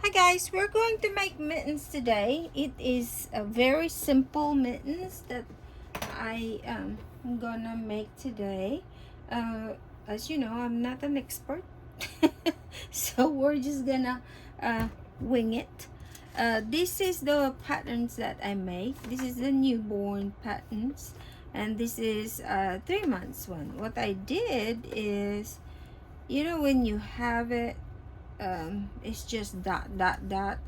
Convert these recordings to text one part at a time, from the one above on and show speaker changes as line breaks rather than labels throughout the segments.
Hi guys, we're going to make mittens today. It is a very simple mittens that I am gonna make today. As you know, I'm not an expert, so we're just gonna wing it. This is the patterns that I make. This is the newborn patterns, and this is 3 months one. What I did is, you know, when you have it, it's just dot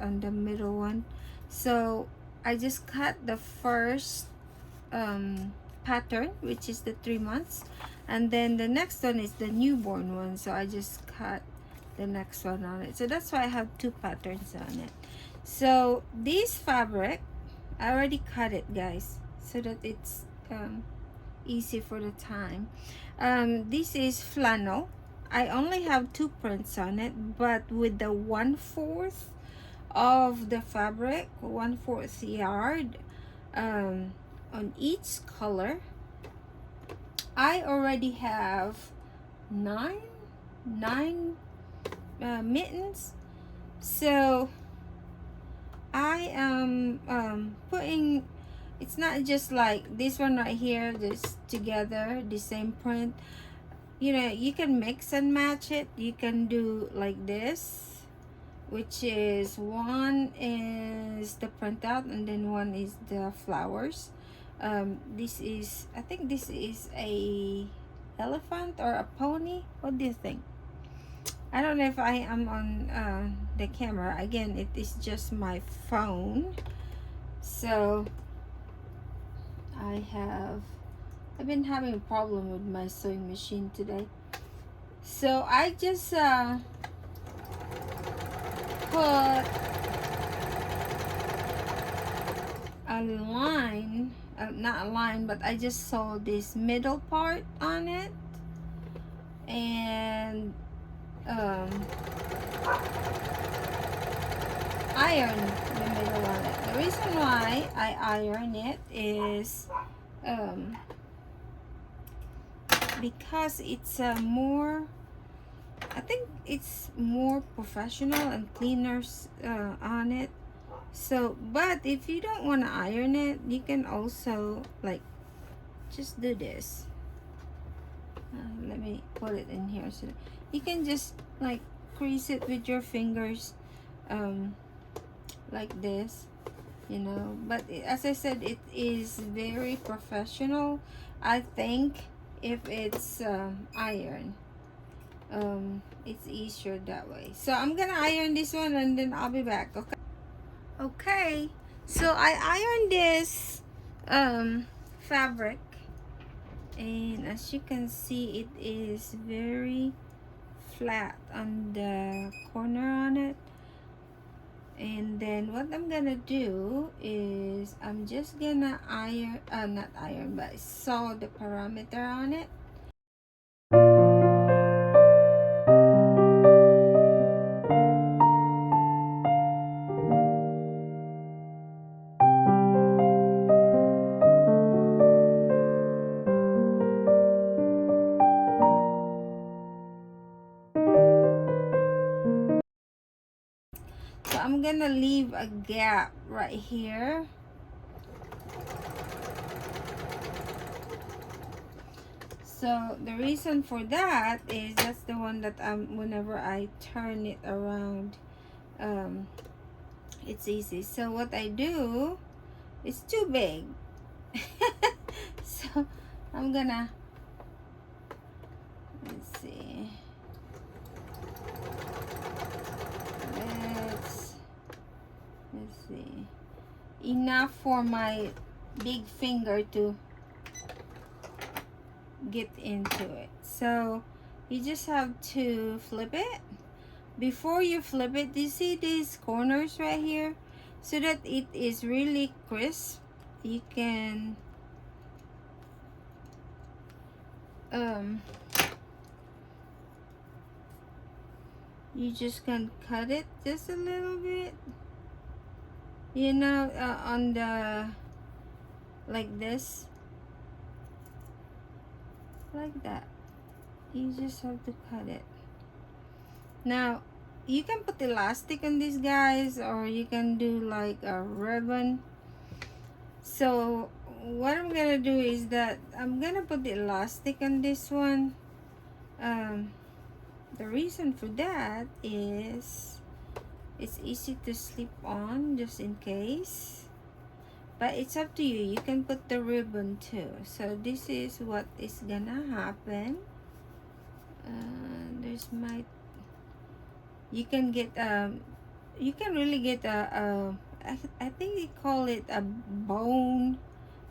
on the middle one, so I just cut the first pattern, which is the 3 months, and then the next one is the newborn one, so I just cut the next one on it. So that's why I have two patterns on it. So this fabric, I already cut it, guys, so that it's easy for the time. This is flannel. I only have two prints on it, but with the 1/4 of the fabric, 1/4 yard on each color. I already have nine mittens, so I am putting, it's not just like this one right here, this together, the same print. You know, you can mix and match it. You can do like this, which is one is the printout and then one is the flowers. This is, I think this is a elephant or a pony. What do you think? I don't know if I am on the camera. Again, it is just my phone. So I've been having a problem with my sewing machine today. So I just put a line, not a line, but I just sew this middle part on it, and iron the middle on it. The reason why I iron it is because it's more, I think it's more professional and cleaners on it. So, but if you don't want to iron it, you can also like just do this. Let me put it in here, so you can just like crease it with your fingers, like this, you know. But as I said, it is very professional, I think, if it's iron. It's easier that way. So I'm gonna iron this one and then I'll be back. Okay, so I ironed this fabric, and as you can see, it is very flat on the corner on it. And then what I'm gonna do is I'm just gonna iron, not iron, but sew the parameter on it. So I'm gonna leave a gap right here. So the reason for that is that's the one that whenever I turn it around, it's easy. So what I do, it's too big. So I'm gonna, let's see. Let's see. Enough for my big finger to get into it. So you just have to flip it. Before you flip it, you see these corners right here, so that it is really crisp. You can you just can cut it just a little bit, you know, on the, like this, like that. You just have to cut it. Now you can put elastic on these guys, or you can do like a ribbon. So what I'm gonna do is that I'm gonna put the elastic on this one. The reason for that is it's easy to slip on, just in case. But it's up to you. You can put the ribbon too. So this is what is gonna happen. There's my, you can get you can really get I think they call it a bone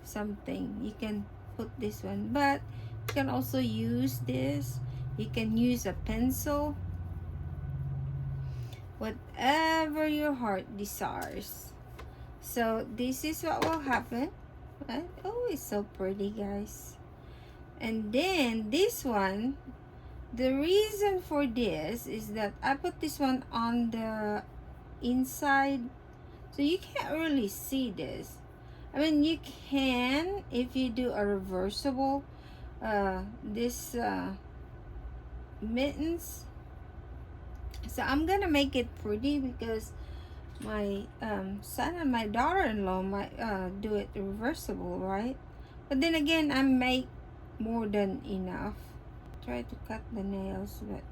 something. You can put this one, but you can also use this. You can use a pencil, whatever your heart desires. So this is what will happen, right? Oh, it's so pretty, guys. And then this one, the reason for this is that I put this one on the inside, so you can't really see this. I mean, you can if you do a reversible this mittens. So I'm gonna make it pretty because my son and my daughter-in-law might do it reversible, right? But then again, I make more than enough. Try to cut the nails, but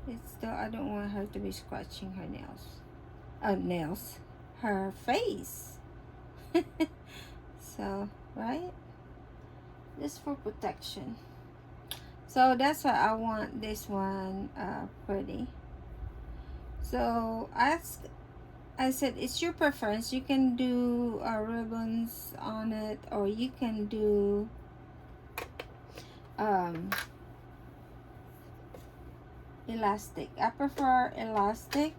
it's still, I don't want her to be scratching her nails, her face. So, right, just for protection. So that's why I want this one pretty. So as I said, it's your preference. You can do ribbons on it, or you can do elastic. I prefer elastic.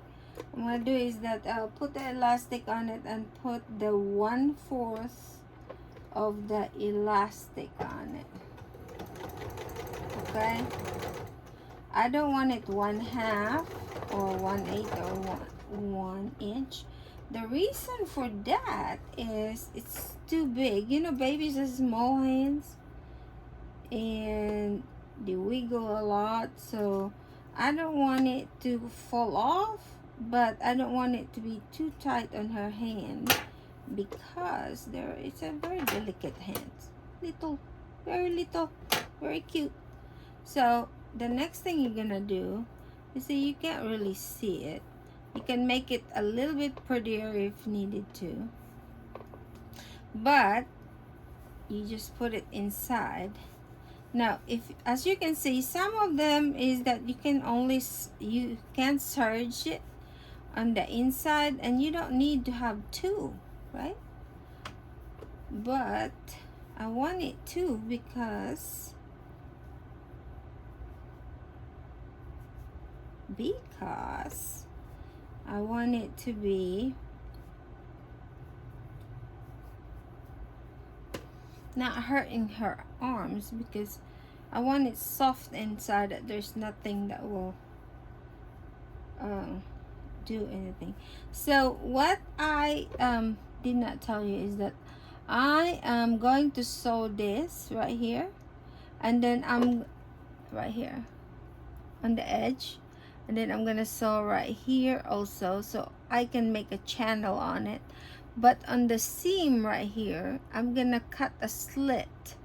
What I'm gonna do is that I'll put the elastic on it and put the 1/4 of the elastic on it. Okay, I don't want it 1/2 or 1/8 or 1 inch. The reason for that is it's too big. You know, babies have small hands and they wiggle a lot, so I don't want it to fall off, but I don't want it to be too tight on her hand, because it's a very delicate hand. Little, very cute. So the next thing you're gonna do is, see, you can't really see it. You can make it a little bit prettier if needed to, but you just put it inside. Now, if, as you can see, some of them is that you can serge it on the inside, and you don't need to have two, right? But I want it to, because I want it to be not hurting her arms, because I want it soft inside, that there's nothing that will do anything. So what I did not tell you is that I am going to sew this right here, and then I'm right here on the edge, and then I'm gonna sew right here also, so I can make a channel on it. But on the seam right here, I'm gonna cut a slit,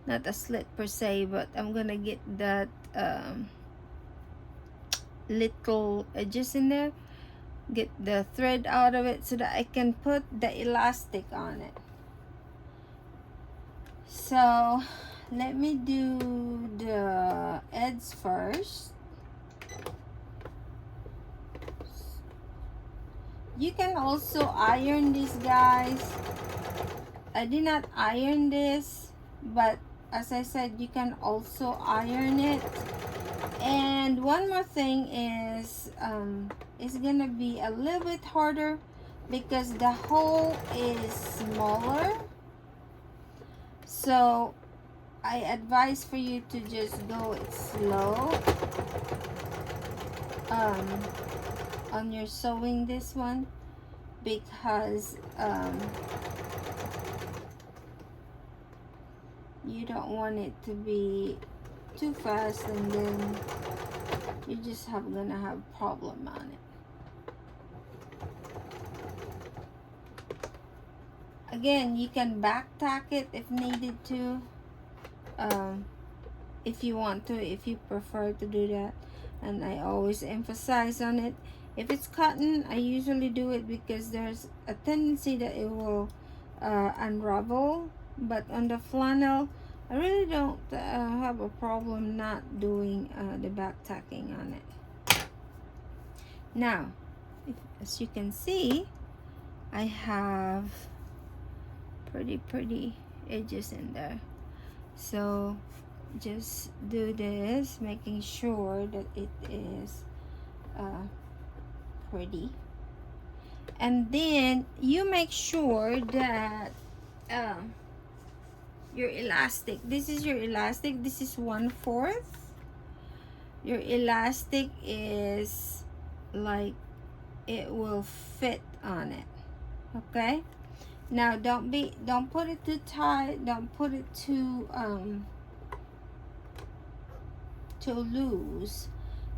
not a slit per se, but I'm gonna get that little edges in there, get the thread out of it, so that I can put the elastic on it. So let me do the edges first. You can also iron these, guys. I did not iron this, but as I said, you can also iron it. And one more thing is, it's gonna be a little bit harder because the hole is smaller. So I advise for you to just go it slow on your sewing this one, because you don't want it to be too fast and then you just gonna have problem on it. Again, you can back tack it if needed to, if you want to, if you prefer to do that. And I always emphasize on it, if it's cotton, I usually do it because there's a tendency that it will unravel. But on the flannel, I really don't have a problem not doing the back tacking on it. Now, as you can see, I have pretty edges in there. So just do this, making sure that it is pretty. And then you make sure that your elastic, this is your elastic, this is 1/4. Your elastic is like it will fit on it. Okay, now don't put it too tight, don't put it too loose.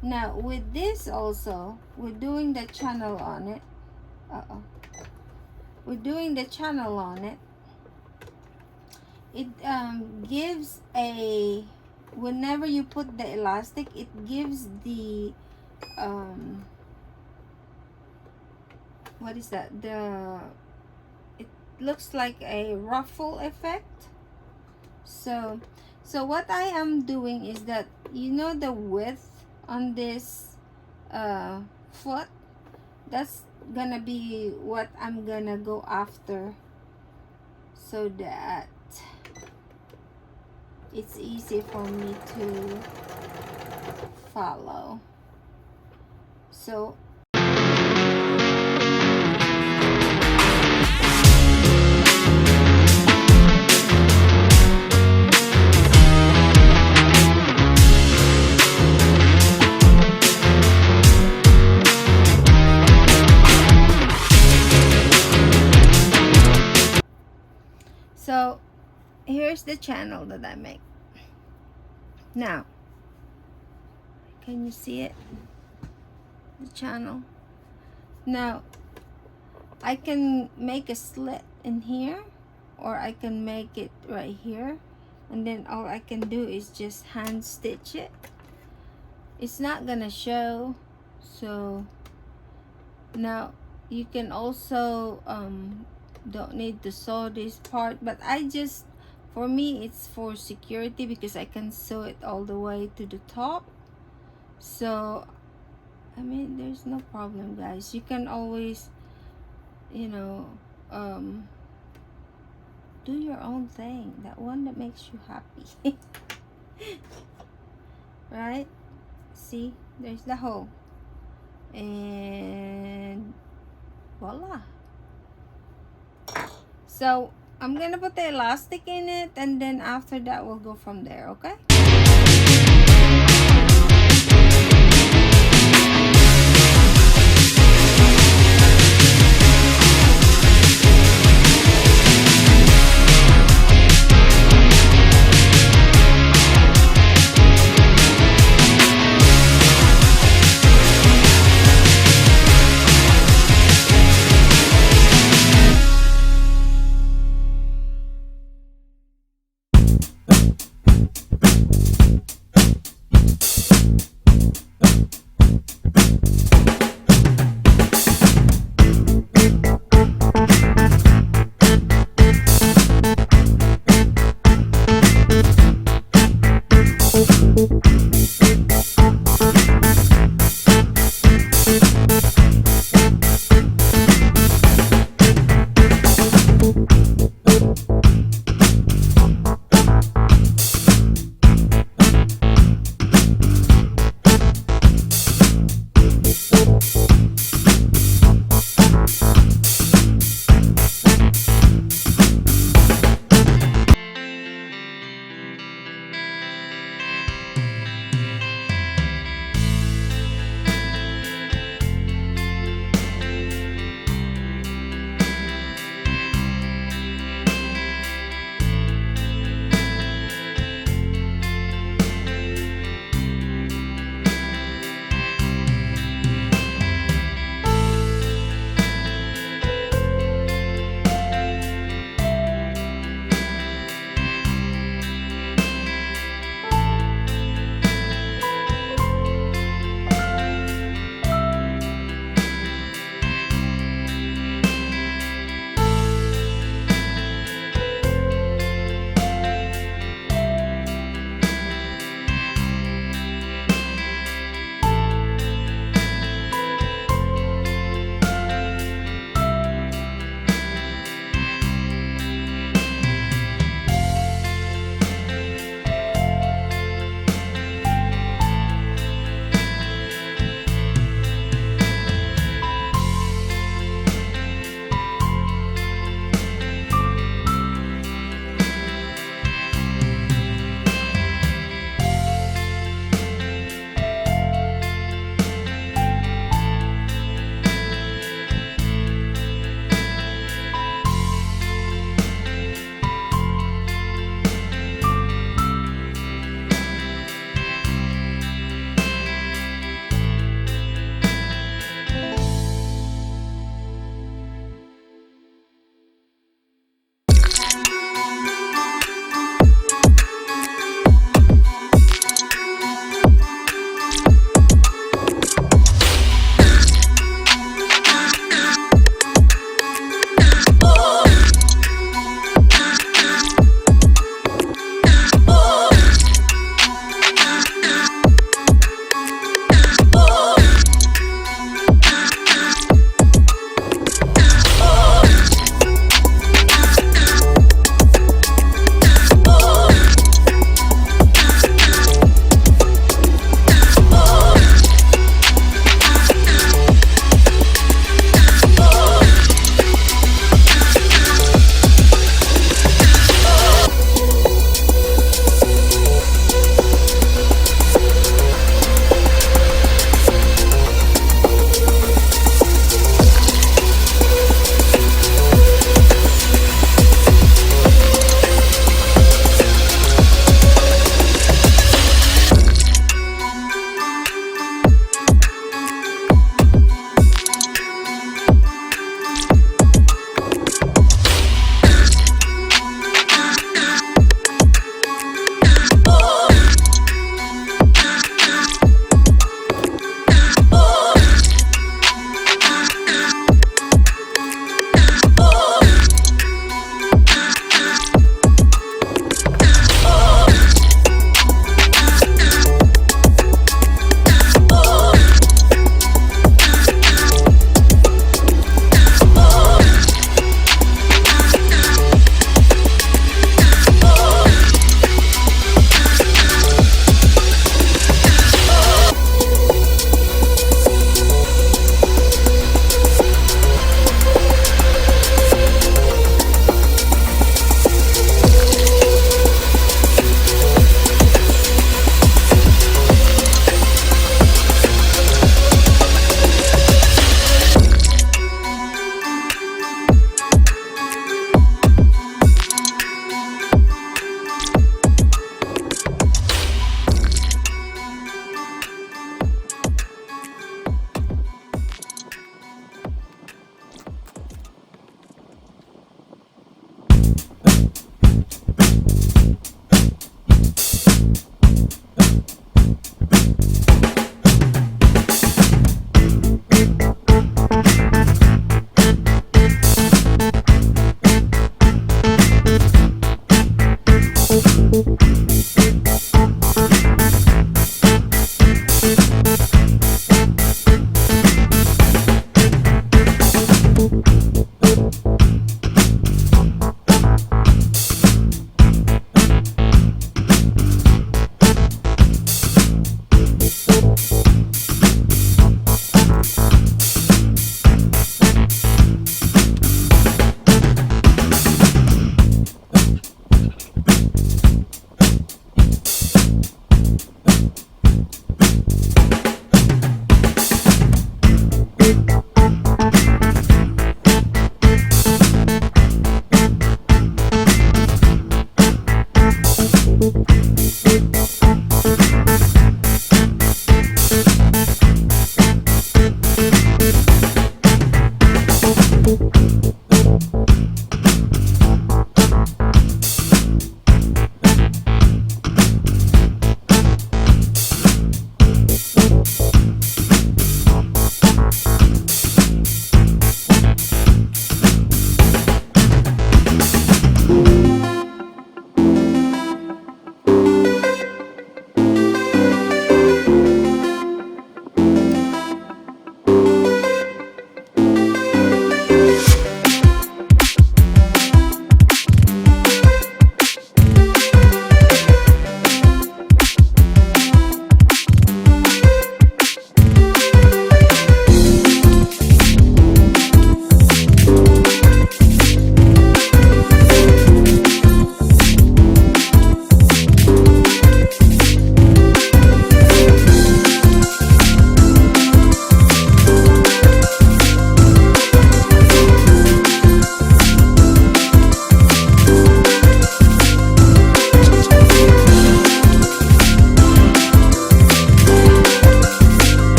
Now with this also, we're doing the channel on it. We're doing the channel on it. It gives a, whenever you put the elastic, it gives the what is that, it looks like a ruffle effect. So what I am doing is that, you know, the width on this foot, that's gonna be what I'm gonna go after, so that it's easy for me to follow. So here's the channel that I make. Now, can you see it? The channel. Now, I can make a slit in here, or I can make it right here, and then all I can do is just hand stitch it. It's not gonna show. So now you can also don't need to sew this part, but I just, for me, it's for security because I can sew it all the way to the top. So I mean, there's no problem, guys. You can always, you know, do your own thing, that one that makes you happy. Right? See, there's the hole, and voila. So I'm gonna put the elastic in it, and then after that we'll go from there. Okay.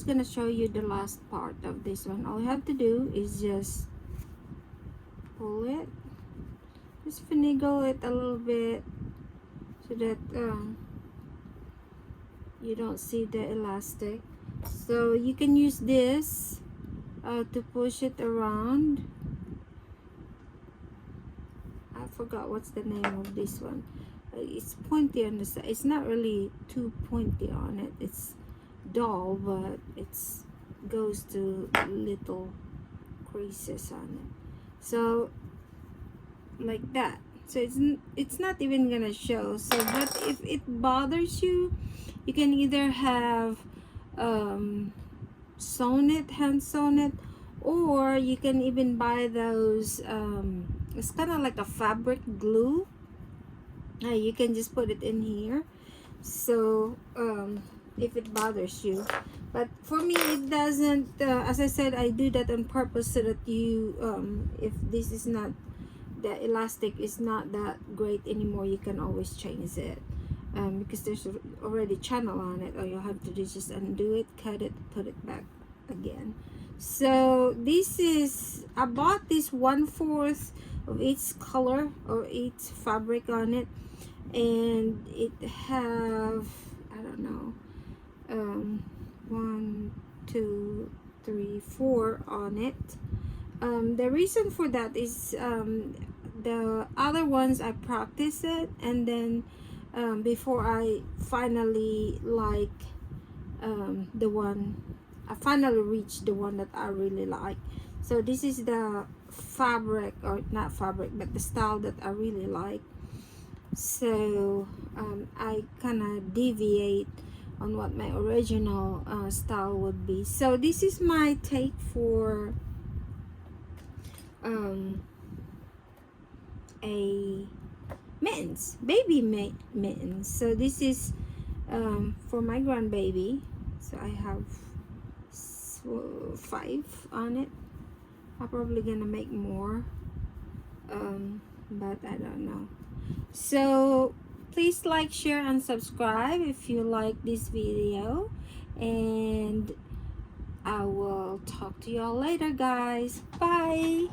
just gonna show you the last part of this one. All you have to do is just pull it, just finagle it a little bit so that you don't see the elastic. So you can use this to push it around. I forgot what's the name of this one. It's pointy on the side. It's not really too pointy on it. It's dull, but it's goes to little creases on it. So like that. So it's not even gonna show. So but if it bothers you, you can either have sewn it, hand sewn it, or you can even buy those it's kind of like a fabric glue. You can just put it in here. So if it bothers you, but for me it doesn't. As I said, I do that on purpose so that you if this is not, the elastic is not that great anymore, you can always change it. Because there's already channel on it. All you have to do is just undo it, cut it, put it back again. So this is, I bought this 1/4 of each color or each fabric on it, and it have, I don't know, 1 2 3 4 on it. The reason for that is the other ones I practice it, and then before I finally like the one, I finally reached the one that I really like. So this is the fabric, or not fabric, but the style that I really like. So I kind of deviate on what my original style would be. So this is my take for a mittens, baby mittens. So this is for my grandbaby. So I have 5 on it. I'm probably gonna make more, but I don't know. So please like, share, and subscribe if you like this video, and I will talk to y'all later, guys. Bye.